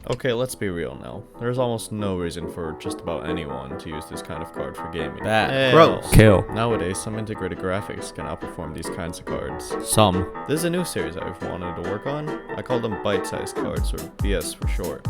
Okay, let's be real now. There's almost no reason for just about anyone to use this kind of card for gaming. Bad. Gross. Kill. Nowadays, some integrated graphics can outperform these kinds of cards. Some. This is a new series I've wanted to work on. I call them Bitesize cards, or BS for short.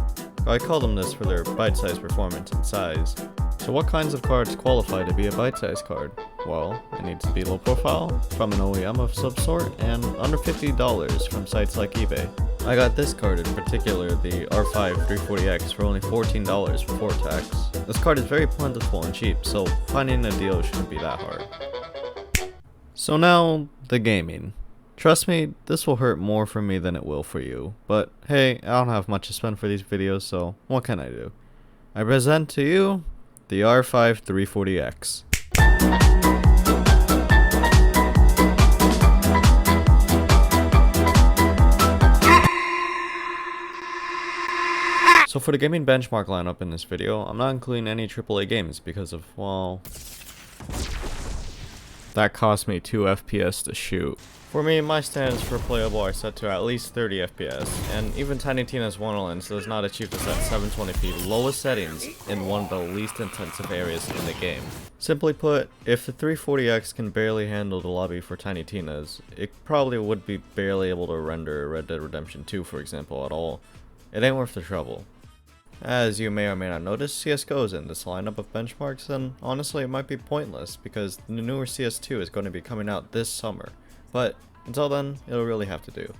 I call them this for their bite-sized performance and size. So what kinds of cards qualify to be a bite-sized card? Well, it needs to be low profile, from an OEM of some sort, and under $50 from sites like eBay. I got this card in particular, the R5 340X, for only $14 before tax. This card is very plentiful and cheap, so finding a deal shouldn't be that hard. So now, the gaming. Trust me, this will hurt more for me than it will for you. But hey, I don't have much to spend for these videos, so what can I do? I present to you the R5 340X. So for the gaming benchmark lineup in this video, I'm not including any AAA games because of, well, that cost me 2 FPS to shoot. For me, my standards for playable are set to at least 30 FPS, and even Tiny Tina's Wonderlands does not achieve this at 720p lowest settings in one of the least intensive areas in the game. Simply put, if the 340X can barely handle the lobby for Tiny Tina's, it probably would be barely able to render Red Dead Redemption 2, for example, at all. It ain't worth the trouble. As you may or may not notice, CSGO is in this lineup of benchmarks, and honestly it might be pointless because the newer CS2 is going to be coming out this summer. But until then, it'll really have to do.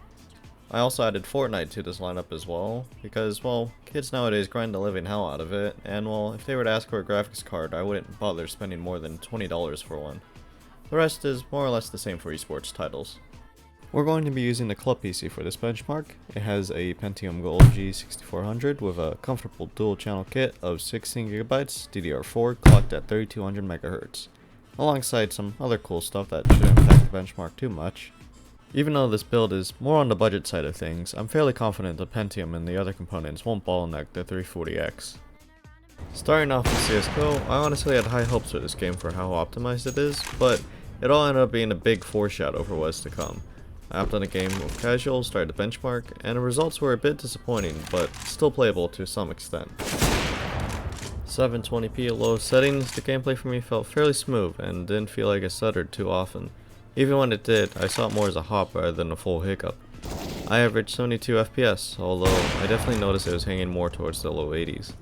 I also added Fortnite to this lineup as well, because, well, kids nowadays grind the living hell out of it, and well, if they were to ask for a graphics card, I wouldn't bother spending more than $20 for one. The rest is more or less the same for esports titles. We're going to be using the club PC for this benchmark. It has a Pentium Gold G6400 with a comfortable dual channel kit of 16GB DDR4 clocked at 3200 MHz. Alongside some other cool stuff that shouldn't impact the benchmark too much. Even though this build is more on the budget side of things, I'm fairly confident the Pentium and the other components won't bottleneck the 340X. Starting off with CSGO, I honestly had high hopes for this game for how optimized it is, but it all ended up being a big foreshadow for what's to come. I hopped on a game with casual, started the benchmark, and the results were a bit disappointing, but still playable to some extent. 720p at low settings, the gameplay for me felt fairly smooth and didn't feel like it stuttered too often. Even when it did, I saw it more as a hop rather than a full hiccup. I averaged 72 FPS, although I definitely noticed it was hanging more towards the low 80s.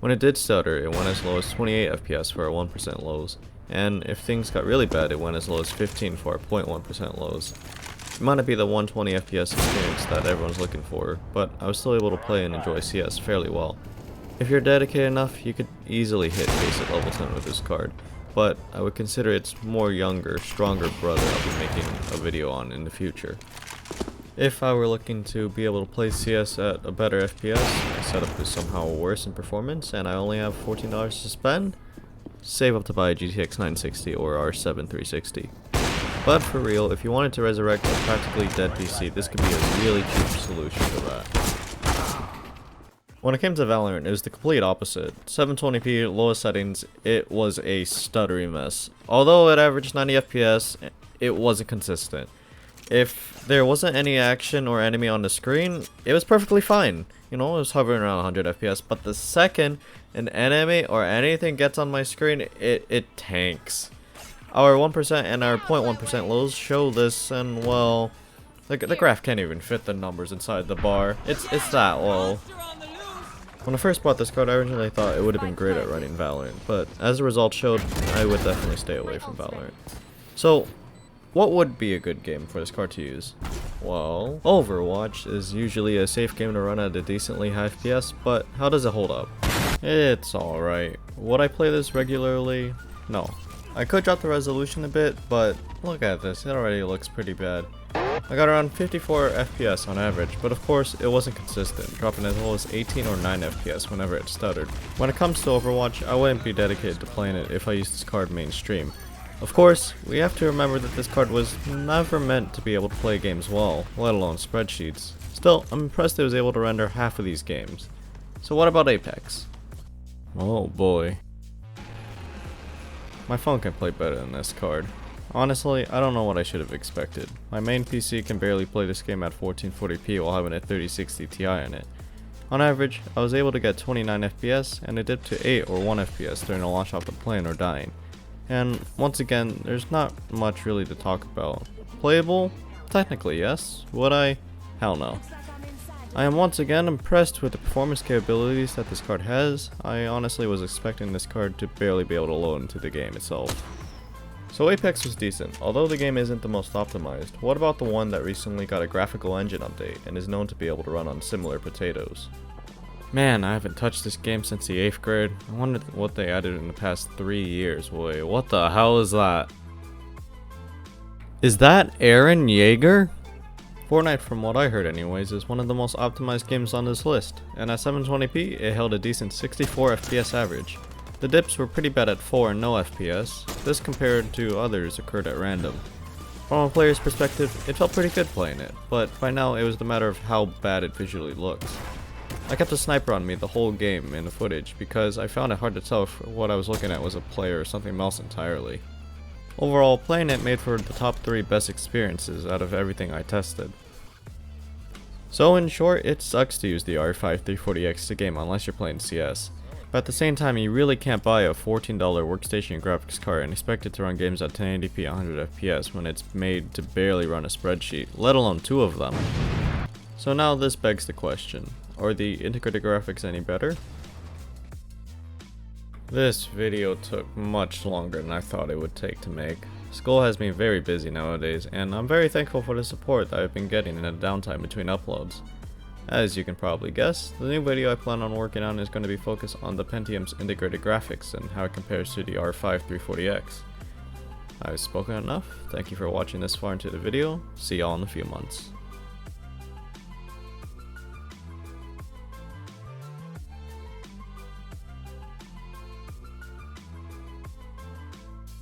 When it did stutter, it went as low as 28 FPS for our 1% lows, and if things got really bad, it went as low as 15 for our 0.1% lows. It might not be the 120 FPS experience that everyone's looking for, but I was still able to play and enjoy CS fairly well. If you're dedicated enough, you could easily hit base at level 10 with this card, but I would consider its more younger, stronger brother I'll be making a video on in the future. If I were looking to be able to play CS at a better FPS, my setup is somehow worse in performance, and I only have $14 to spend, save up to buy a GTX 960 or R7 360. But for real, if you wanted to resurrect a practically dead PC, this could be a really cheap solution to that. When it came to Valorant, it was the complete opposite. 720p, lowest settings, it was a stuttery mess. Although it averaged 90 FPS, it wasn't consistent. If there wasn't any action or enemy on the screen, it was perfectly fine. You know, it was hovering around 100 FPS, but the second an enemy or anything gets on my screen, it tanks. Our 1% and our 0.1% lows show this, and well, the graph can't even fit the numbers inside the bar. It's that low. When I first bought this card, I originally thought it would have been great at running Valorant, but as the results showed, I would definitely stay away from Valorant. So, what would be a good game for this card to use? Well, Overwatch is usually a safe game to run at a decently high FPS, but how does it hold up? It's alright. Would I play this regularly? No. I could drop the resolution a bit, but look at this, it already looks pretty bad. I got around 54 FPS on average, but of course it wasn't consistent, dropping as low as 18 or 9 FPS whenever it stuttered. When it comes to Overwatch, I wouldn't be dedicated to playing it if I used this card mainstream. Of course, we have to remember that this card was never meant to be able to play games well, let alone spreadsheets. Still, I'm impressed it was able to render half of these games. So what about Apex? Oh boy. My phone can play better than this card. Honestly, I don't know what I should have expected. My main PC can barely play this game at 1440p while having a 3060 Ti in it. On average, I was able to get 29 FPS and it dipped to 8 or 1 FPS during a launch off the plane or dying. And once again, there's not much really to talk about. Playable? Technically yes. Would I? Hell no. I am once again impressed with the performance capabilities that this card has. I honestly was expecting this card to barely be able to load into the game itself. So Apex was decent, although the game isn't the most optimized. What about the one that recently got a graphical engine update and is known to be able to run on similar potatoes? Man, I haven't touched this game since the 8th grade. I wonder what they added in the past 3 years. Wait, what the hell is that? Is that Eren Yeager? Fortnite, from what I heard anyways, is one of the most optimized games on this list, and at 720p it held a decent 64 FPS average. The dips were pretty bad at 4 and no FPS. This compared to others occurred at random. From a player's perspective, it felt pretty good playing it, but by now it was the matter of how bad it visually looks. I kept a sniper on me the whole game in the footage because I found it hard to tell if what I was looking at was a player or something else entirely. Overall, playing it made for the top 3 best experiences out of everything I tested. So in short, it sucks to use the R5 340X to game unless you're playing CS. But at the same time, you really can't buy a $14 workstation graphics card and expect it to run games at 1080p 100 FPS when it's made to barely run a spreadsheet, let alone 2 of them. So now this begs the question, are the integrated graphics any better? This video took much longer than I thought it would take to make. School has me very busy nowadays, and I'm very thankful for the support that I've been getting in the downtime between uploads. As you can probably guess, the new video I plan on working on is going to be focused on the Pentium's integrated graphics and how it compares to the R5 340X. I've spoken enough, thank you for watching this far into the video, see y'all in a few months.